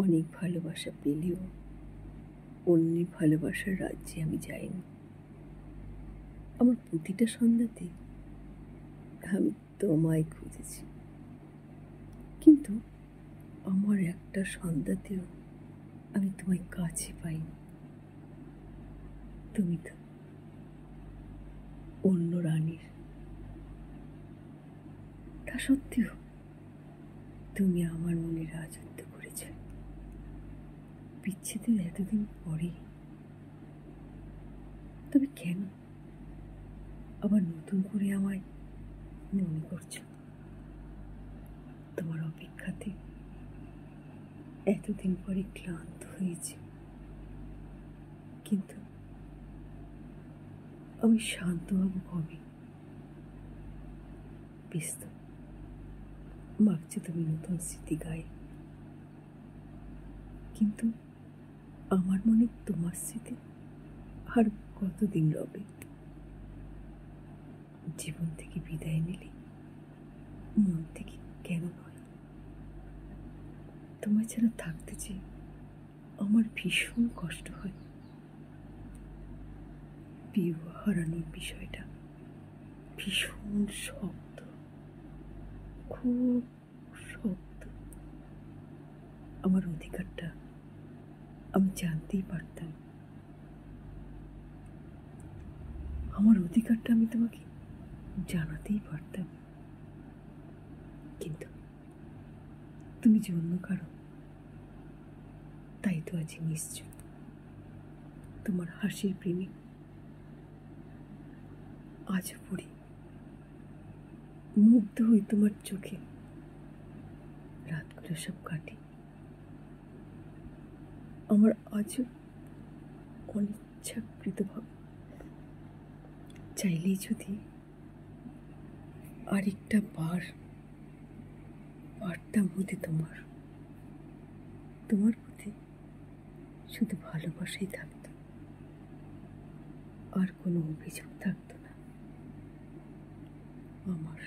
অনেক ভালোবাসা পেলেও অন্যের ভালোবাসার রাজ্যে আমি যাইনি। আমার প্রতিটা সন্ধ্যাতে আমি তোমায় খুঁজেছি, কিন্তু আমার একটা সন্ধ্যাতেও আমি তোমায় কাছে পাইনি। তুমি তো অন্য রানীর। তা সত্ত্বেও তুমি আমার মনে রাজত্ব করেছ। বিচ্ছেদের এতদিন পরে তবে কেন আবার নতুন করে আমায় মনে করছো? তোমার অপেক্ষাতে এতদিন পরে ক্লান্ত হয়েছে, কিন্তু আমি শান্ত হব কবে? ব্যস্ত মাগছো তুমি নতুন স্মৃতি গায়ে, কিন্তু আমার মনে তোমার স্মৃতি আর কতদিন রবে? জীবন থেকে বিদায় নিলে মন থেকে কেন নয়? তোমার ছাড়া থাকতে চেয়ে আমার ভীষণ কষ্ট হয়। প্রিয় হারানোর বিষয়টা ভীষণ শক্ত, খুব শক্ত। আমার অধিকারটা আমি জানতেই পারতাম, আমার অধিকারটা আমি তোমাকে জানাতেই পারতাম, কিন্তু তুমি যে অন্য কারো, তাই তো আজ নিশ্চয় তোমার হাসির প্রেমে আজ পড়ি, মুগ্ধ হই তোমার চোখে। রাতগুলো সব কাটে আমার আজও অনিচ্ছাকৃতভাবে। চাইলেই যদি আরেকটা বার পারতাম হতে তোমার প্রতি শুধু ভালোবাসাই থাকতো, আর কোনো অভিযোগ থাকতো না আমার।